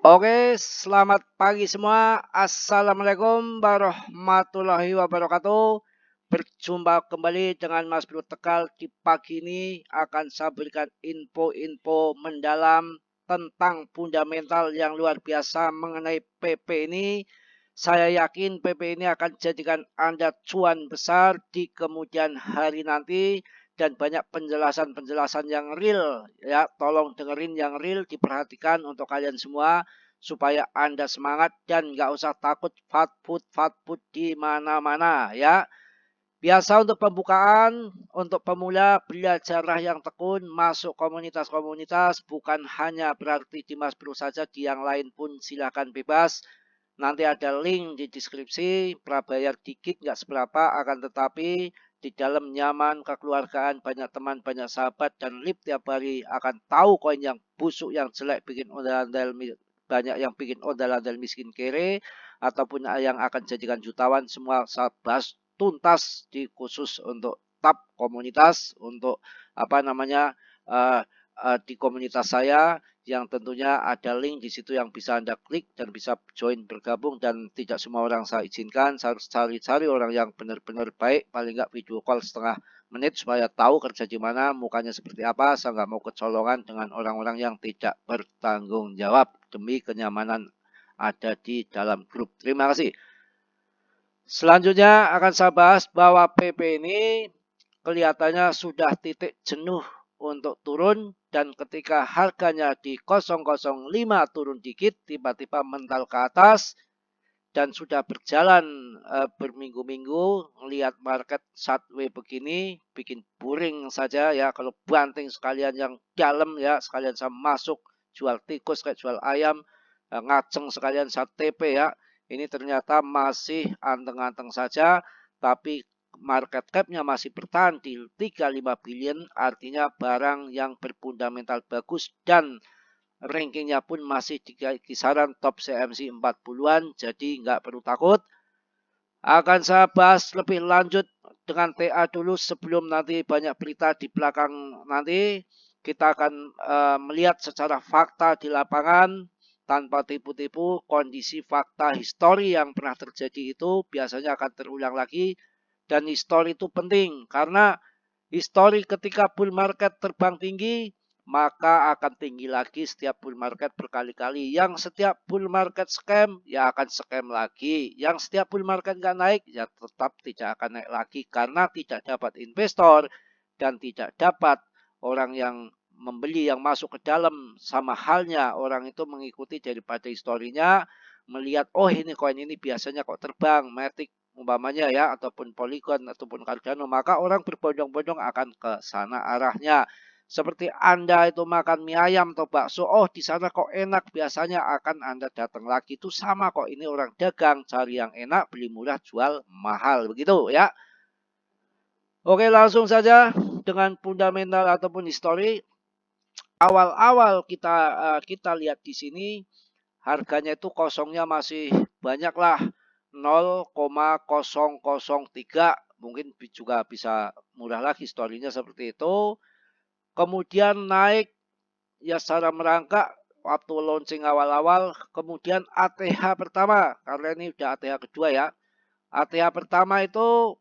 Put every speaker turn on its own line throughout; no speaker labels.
Oke, selamat pagi semua. Assalamualaikum warahmatullahi wabarakatuh. Berjumpa kembali dengan Mas Bro Tegal di pagi ini akan saya berikan info-info mendalam tentang fundamental yang luar biasa mengenai PP ini. Saya yakin PP ini akan jadikan Anda cuan besar di kemudian hari nanti dan banyak penjelasan-penjelasan yang real ya. Tolong dengerin yang real, diperhatikan untuk kalian semua supaya Anda semangat dan nggak usah takut fatput di mana-mana ya. Biasa untuk pembukaan, untuk pemula belajarlah yang tekun, masuk komunitas-komunitas, bukan hanya berarti di Mas Bro saja, di yang lain pun silakan bebas. Nanti ada link di deskripsi, prabayar dikit nggak seberapa, akan tetapi di dalam nyaman, kekeluargaan, banyak teman, banyak sahabat, dan lip tiap hari akan tahu koin yang busuk, yang jelek, bikin ondel-ondel, banyak yang bikin ondel-ondel miskin kere, ataupun yang akan jadikan jutawan, semua saya bahas tuntas di khusus untuk tab komunitas, untuk apa namanya di komunitas saya yang tentunya ada link di situ yang bisa Anda klik dan bisa join bergabung, dan tidak semua orang saya izinkan. Saya harus cari-cari orang yang benar-benar baik, paling nggak video call setengah menit supaya tahu kerja di mana, mukanya seperti apa. Saya nggak mau kecolongan dengan orang-orang yang tidak bertanggung jawab demi kenyamanan ada di dalam grup. Terima kasih. Selanjutnya akan saya bahas bahwa PP ini kelihatannya sudah titik jenuh untuk turun, dan ketika harganya di 005 turun dikit tiba-tiba mental ke atas dan sudah berjalan berminggu-minggu. Lihat market sideways begini bikin boring saja ya. Kalau banting sekalian yang dalam ya, sekalian saya masuk jual tikus kayak jual ayam, ngaceng sekalian saya TP ya. Ini ternyata masih anteng-anteng saja, tapi market cap-nya masih bertahan di 35 billion, artinya barang yang berfundamental bagus dan rankingnya pun masih di kisaran top CMC 40-an, jadi nggak perlu takut. Akan saya bahas lebih lanjut dengan TA dulu sebelum nanti banyak berita di belakang. Nanti kita akan melihat secara fakta di lapangan tanpa tipu-tipu. Kondisi fakta histori yang pernah terjadi itu biasanya akan terulang lagi, dan histori itu penting karena histori ketika bull market terbang tinggi maka akan tinggi lagi setiap bull market berkali-kali. Yang setiap bull market scam ya akan scam lagi. Yang setiap bull market nggak naik ya tetap tidak akan naik lagi, karena tidak dapat investor dan tidak dapat orang yang membeli yang masuk ke dalam. Sama halnya orang itu mengikuti daripada historinya, melihat oh ini koin ini biasanya kok terbang, Matic umpamanya ya, ataupun Polygon ataupun Cardano, maka orang berbondong-bondong akan ke sana arahnya. Seperti Anda itu makan mie ayam atau bakso, oh di sana kok enak, biasanya akan Anda datang lagi. Itu sama kok, ini orang dagang, cari yang enak, beli murah, jual mahal, begitu ya. Oke, langsung saja dengan fundamental ataupun histori. Awal-awal kita lihat di sini harganya itu kosongnya masih banyak lah, 0,003, mungkin juga bisa murah lagi historinya seperti itu. Kemudian naik ya secara merangkak waktu launching awal-awal. Kemudian ATH pertama, karena ini udah ATH kedua ya. ATH pertama itu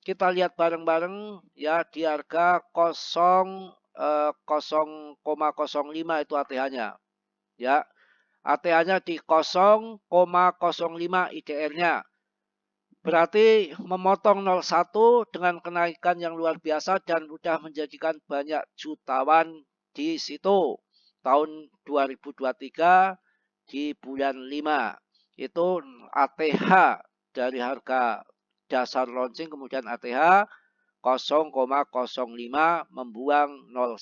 kita lihat bareng-bareng ya di harga 0,05 itu ATH-nya ya. ATH-nya di 0,05 IDR-nya. Berarti memotong 0,1 dengan kenaikan yang luar biasa dan sudah menjadikan banyak jutawan di situ. Tahun 2023 di bulan 5 itu ATH dari harga dasar launching, kemudian ATH 0,05 membuang 0,1.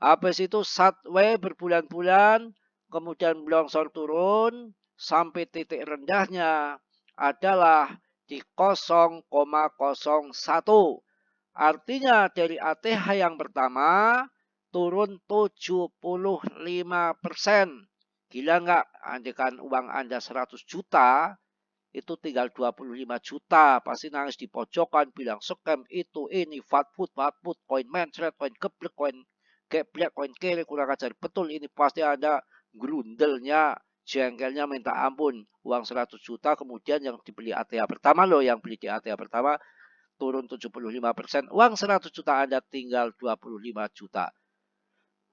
Habis itu sideways berbulan-bulan, kemudian longsor turun sampai titik rendahnya adalah di 0,01. Artinya dari ATH yang pertama turun 75%. Gila nggak? Andaikan uang Anda 100 juta, itu tinggal 25 juta. Pasti nangis di pojokan, bilang scam itu, ini, fatput, koin mencret, koin geblek, koin geblek, koin kere, kurang ajar. Betul, ini pasti Anda grundelnya, jengkelnya minta ampun. Uang 100 juta kemudian yang dibeli ATH pertama loh, yang beli di ATH pertama turun 75%. Uang 100 juta Anda tinggal 25 juta.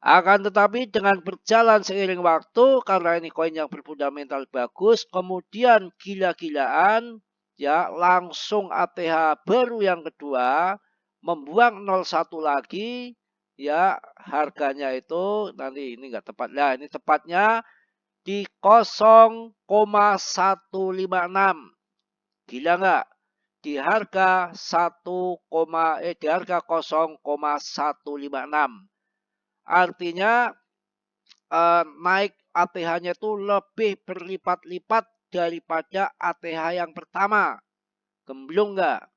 Akan tetapi dengan berjalan seiring waktu, karena ini koin yang berfundamental bagus, kemudian gila-gilaan, ya langsung ATH baru yang kedua, membuang 01 lagi, ya harganya itu, nanti ini enggak tepat, lah ini tepatnya di 0,156. Gila enggak? Di harga 0,156. Artinya naik ATH-nya itu lebih berlipat-lipat daripada ATH yang pertama. Gemblong nggak?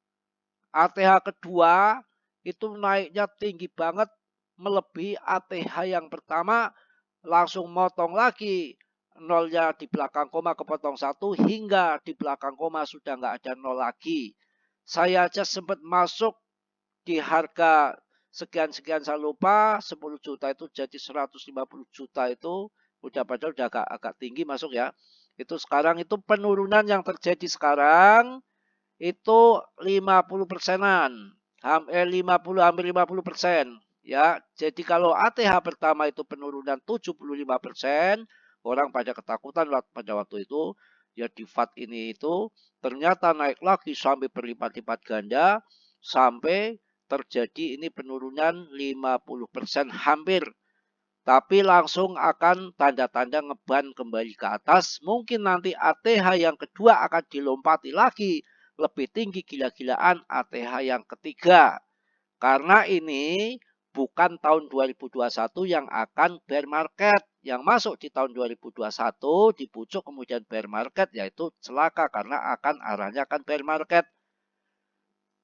ATH kedua itu naiknya tinggi banget, melebihi ATH yang pertama, langsung motong lagi. Nolnya di belakang koma kepotong 1, hingga di belakang koma sudah nggak ada nol lagi. Saya aja sempat masuk di harga sekian-sekian saya lupa, 10 juta itu jadi 150 juta itu udah padahal udah agak tinggi masuk ya. Itu sekarang itu penurunan yang terjadi sekarang itu 50%-an. 50 hampir 50%. Ya, jadi kalau ATH pertama itu penurunan 75%, orang pada ketakutan pada waktu itu, ya di FAT ini itu ternyata naik lagi sampai berlipat-lipat ganda, sampai terjadi ini penurunan 50% hampir. Tapi langsung akan tanda-tanda ngeban kembali ke atas. Mungkin nanti ATH yang kedua akan dilompati lagi. Lebih tinggi gila-gilaan ATH yang ketiga. Karena ini bukan tahun 2021 yang akan bear market. Yang masuk di tahun 2021 di pucuk kemudian bear market, yaitu celaka karena akan arahnya akan bear market.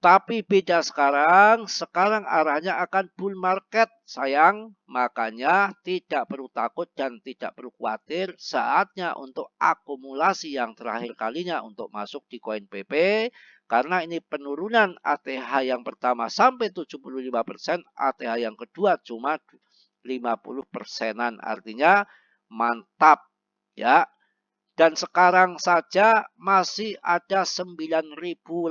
Tapi beda sekarang arahnya akan bull market sayang, makanya tidak perlu takut dan tidak perlu khawatir, saatnya untuk akumulasi yang terakhir kalinya untuk masuk di koin PP, karena ini penurunan ATH yang pertama sampai 75%, ATH yang kedua cuma 50%-an, artinya mantap ya. Dan sekarang saja masih ada 9.000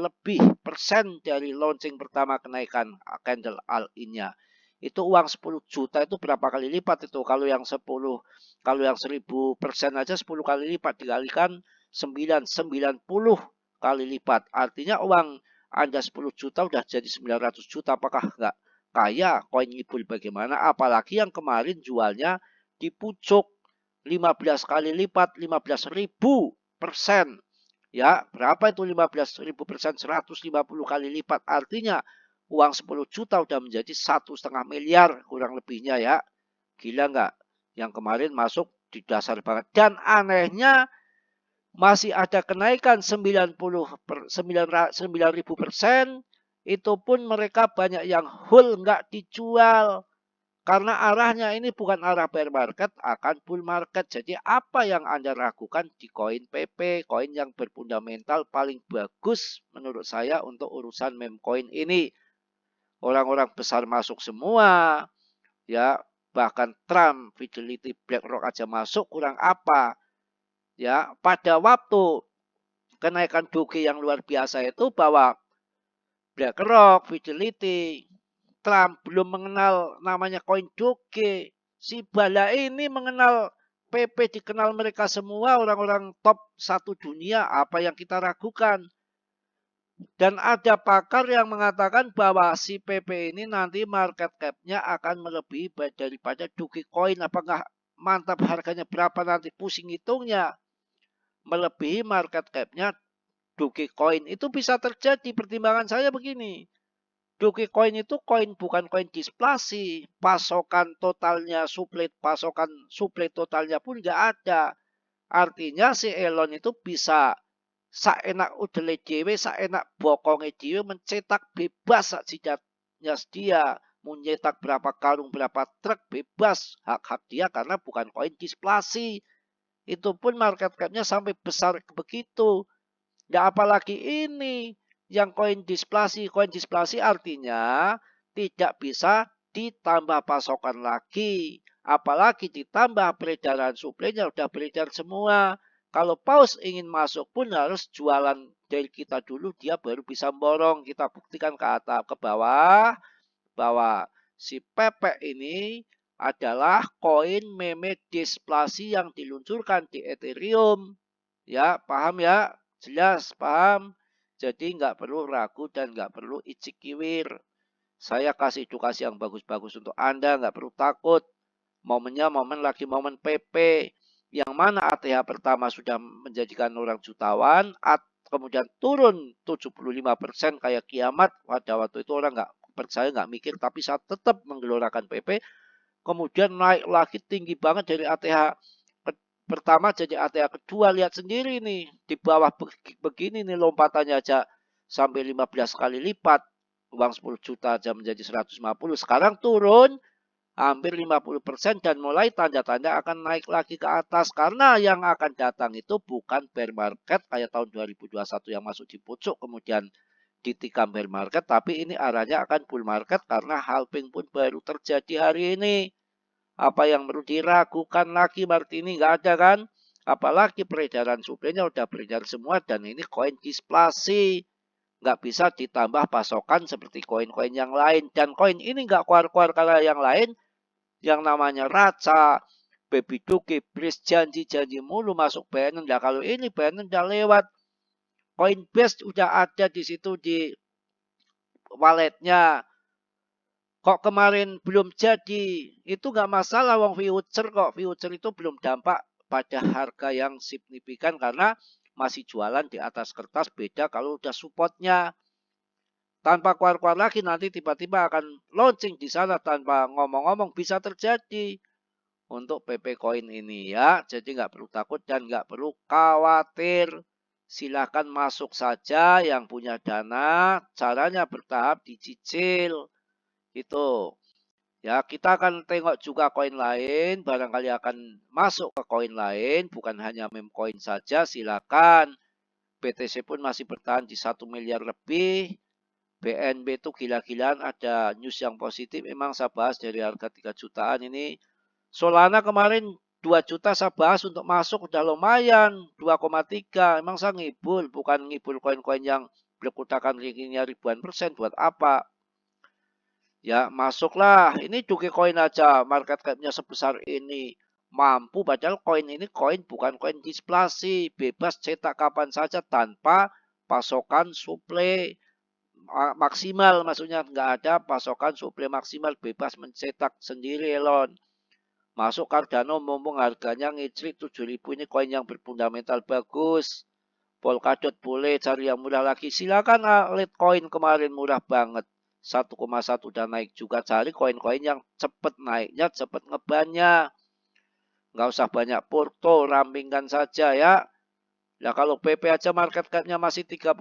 lebih persen dari launching pertama kenaikan candle all-in-nya. Itu uang 10 juta itu berapa kali lipat itu? Kalau yang 10, kalau yang 1000% aja 10 kali lipat dikalikan 90 kali lipat. Artinya uang Anda 10 juta udah jadi 900 juta. Apakah enggak kaya koin Ngibul bagaimana? Apalagi yang kemarin jualnya di pucuk 15 kali lipat, 15.000%. Ya, berapa itu 15.000%? 150 kali lipat. Artinya uang 10 juta udah menjadi 1,5 miliar kurang lebihnya ya. Gila nggak? Yang kemarin masuk di dasar banget. Dan anehnya masih ada kenaikan 9.000%. Itu pun mereka banyak yang whole nggak dijual. Karena arahnya ini bukan arah bear market, akan bull market. Jadi apa yang Anda ragukan di koin PP, koin yang berfundamental paling bagus menurut saya untuk urusan meme coin ini. Orang-orang besar masuk semua, ya bahkan Trump, Fidelity, BlackRock aja masuk, kurang apa? Ya, pada waktu kenaikan Doge yang luar biasa itu bahwa BlackRock, Fidelity, Trump belum mengenal namanya koin Doge. Si Bala ini mengenal PP, dikenal mereka semua orang-orang top 1 dunia. Apa yang kita ragukan? Dan ada pakar yang mengatakan bahwa si PP ini nanti market cap-nya akan melebihi daripada Dogecoin. Apakah mantap harganya berapa nanti pusing hitungnya? Melebihi market cap-nya Dogecoin. Itu bisa terjadi, pertimbangan saya begini. Dogecoin itu koin bukan koin displasi, pasokan totalnya pasokan suplai totalnya pun nggak ada. Artinya si Elon itu bisa saenak udele dhewe, saenak bokonge dhewe mencetak bebas sak jidatnya dia, mencetak berapa karung, berapa truk bebas hak-hak dia karena bukan koin displasi. Itu pun market cap-nya sampai besar begitu. Nggak apalagi ini yang koin displasi artinya tidak bisa ditambah pasokan lagi. Apalagi ditambah peredaran suplainya udah beredar semua. Kalau paus ingin masuk pun harus jualan dari kita dulu, dia baru bisa borong. Kita buktikan ke atas, ke bawah, bahwa si Pepe ini adalah koin meme displasi yang diluncurkan di Ethereum. Ya, paham ya? Jelas, paham? Jadi nggak perlu ragu dan nggak perlu icik-kiwir. Saya kasih edukasi yang bagus-bagus untuk Anda, nggak perlu takut. Momennya lagi momen PP. Yang mana ATH pertama sudah menjadikan orang jutawan, kemudian turun 75% kayak kiamat. Pada waktu itu orang nggak percaya, nggak mikir, tapi saya tetap menggelorakan PP. Kemudian naik lagi tinggi banget dari ATH pertama jadi ATH kedua. Lihat sendiri nih, di bawah begini nih lompatannya aja sampai 15 kali lipat. Uang 10 juta aja menjadi 150. Sekarang turun hampir 50% dan mulai tanda-tanda akan naik lagi ke atas. Karena yang akan datang itu bukan bear market kayak tahun 2021 yang masuk di pucuk kemudian ditikam bear market. Tapi ini arahnya akan bull market karena halving pun baru terjadi hari ini. Apa yang perlu diragukan lagi Martini? Nggak ada kan? Apalagi peredaran suplainya udah beredar semua dan ini koin displasi. Nggak bisa ditambah pasokan seperti koin-koin yang lain. Dan koin ini nggak keluar-keluar kalah yang lain. Yang namanya Raca, Baby Duki, Breeze, janji-janji mulu masuk BNN. Nah, kalau ini BNN udah lewat. Coinbase udah ada di situ di walletnya. Kok kemarin belum jadi? Itu nggak masalah, wong future kok. Future itu belum dampak pada harga yang signifikan karena masih jualan di atas kertas. Beda kalau udah supportnya. Tanpa keluar-keluar lagi nanti tiba-tiba akan launching di sana tanpa ngomong-ngomong bisa terjadi untuk PP Coin ini ya. Jadi nggak perlu takut dan nggak perlu khawatir. Silahkan masuk saja yang punya dana. Caranya bertahap dicicil. Itu. Ya, kita akan tengok juga koin lain. Barangkali akan masuk ke koin lain. Bukan hanya meme coin saja. Silakan. BTC pun masih bertahan di 1 miliar lebih. BNB itu gila-gilaan, ada news yang positif. Memang saya bahas dari harga 3 jutaan ini. Solana kemarin 2 juta saya bahas untuk masuk udah lumayan. 2,3. Emang saya ngibul. Bukan ngibul koin-koin yang berkutakan rankingnya ribuan persen. Buat apa? Ya masuklah. Ini Dogecoin aja. Market cap-nya sebesar ini. Mampu. Padahal koin ini koin bukan koin displasi. Bebas cetak kapan saja tanpa pasokan suplai maksimal, maksudnya nggak ada pasokan suplai maksimal, bebas mencetak sendiri Elon. Masuk Cardano mumpung harganya ngicrit 7.000, ini koin yang berfundamental bagus. Polkadot boleh cari yang murah lagi. Silakan Litecoin kemarin murah banget. 1,1 udah naik juga. Cari koin-koin yang cepet naiknya, cepet ngebannya. Nggak usah banyak porto, rampingkan saja ya. Nah kalau PP aja market cap-nya masih 35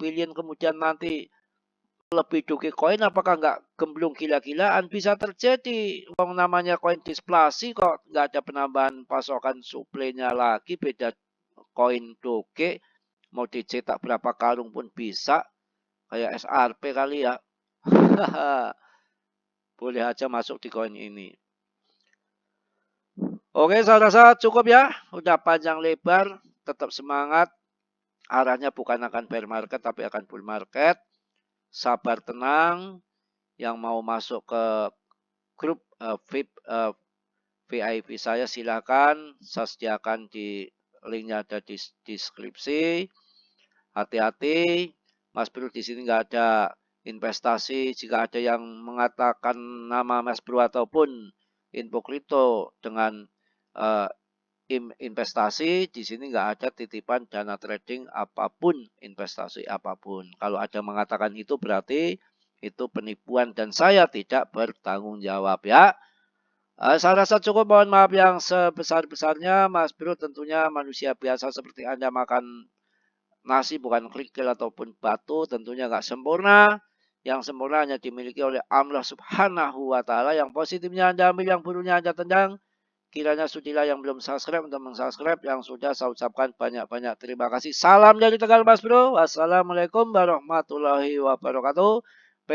billion kemudian nanti lebih Dogecoin apakah nggak gemblung gila-gilaan? Bisa terjadi. Wong namanya koin displasi kok nggak ada penambahan pasokan suplainya lagi. Beda koin Doge. Mau dicetak berapa karung pun bisa. Kayak SRP kali ya. Boleh aja masuk di koin ini. Oke, saya rasa cukup ya. Udah panjang lebar. Tetap semangat. Arahnya bukan akan bear market tapi akan bull market. Sabar tenang. Yang mau masuk ke grup VIP saya silakan. Saya sediakan di linknya ada di deskripsi. Hati-hati. Mas Bro di sini nggak ada investasi. Jika ada yang mengatakan nama Mas Bro ataupun info kripto dengan investasi, di sini nggak ada titipan dana trading apapun, investasi apapun. Kalau ada mengatakan itu berarti itu penipuan dan saya tidak bertanggung jawab ya. Saya rasa cukup, mohon maaf yang sebesar-besarnya. Mas Bro tentunya manusia biasa seperti Anda makan nasi bukan kerikil ataupun batu, tentunya nggak sempurna. Yang sempurna hanya dimiliki oleh Allah Subhanahu wa Ta'ala. Yang positifnya Anda ambil, yang buruknya Anda tendang. Kiranya sudilah yang belum subscribe untuk mensubscribe. Yang sudah saya ucapkan banyak-banyak terima kasih. Salam dari Tegal Mas Bro. Wassalamualaikum warahmatullahi wabarakatuh. P